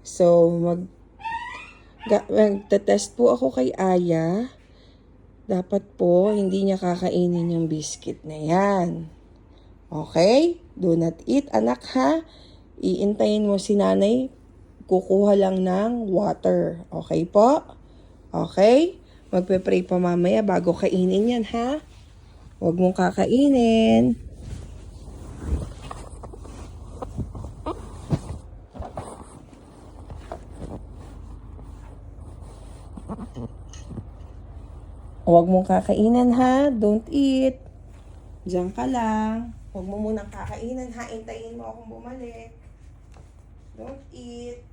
So, magte-test po ako kay Aya. Dapat po, hindi niya kakainin yung biscuit na yan. Okay? Do not eat, anak ha. Iintayin mo si nanay. Kukuha lang ng water. Okay po? Okay? Magpe-pray pa mamaya bago kainin yan ha. Huwag mong kakainin. Huwag mong kakainin ha. Don't eat. Diyan ka lang. Huwag mo munang kakainin ha. Intayin mo akong bumalik. Don't eat.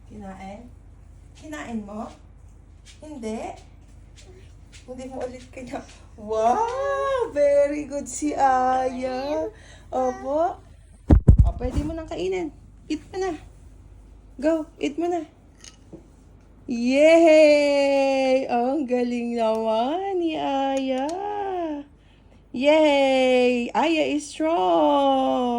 Kinain? Kinain mo? Hindi? Hindi mo ulit kanya. Wow! Very good si Aya. Opo. O, pwede mo nang kainin. Eat mo na. Go, eat mo na. Yay! Oh, ang galing naman ni Aya. Yay! Aya is strong.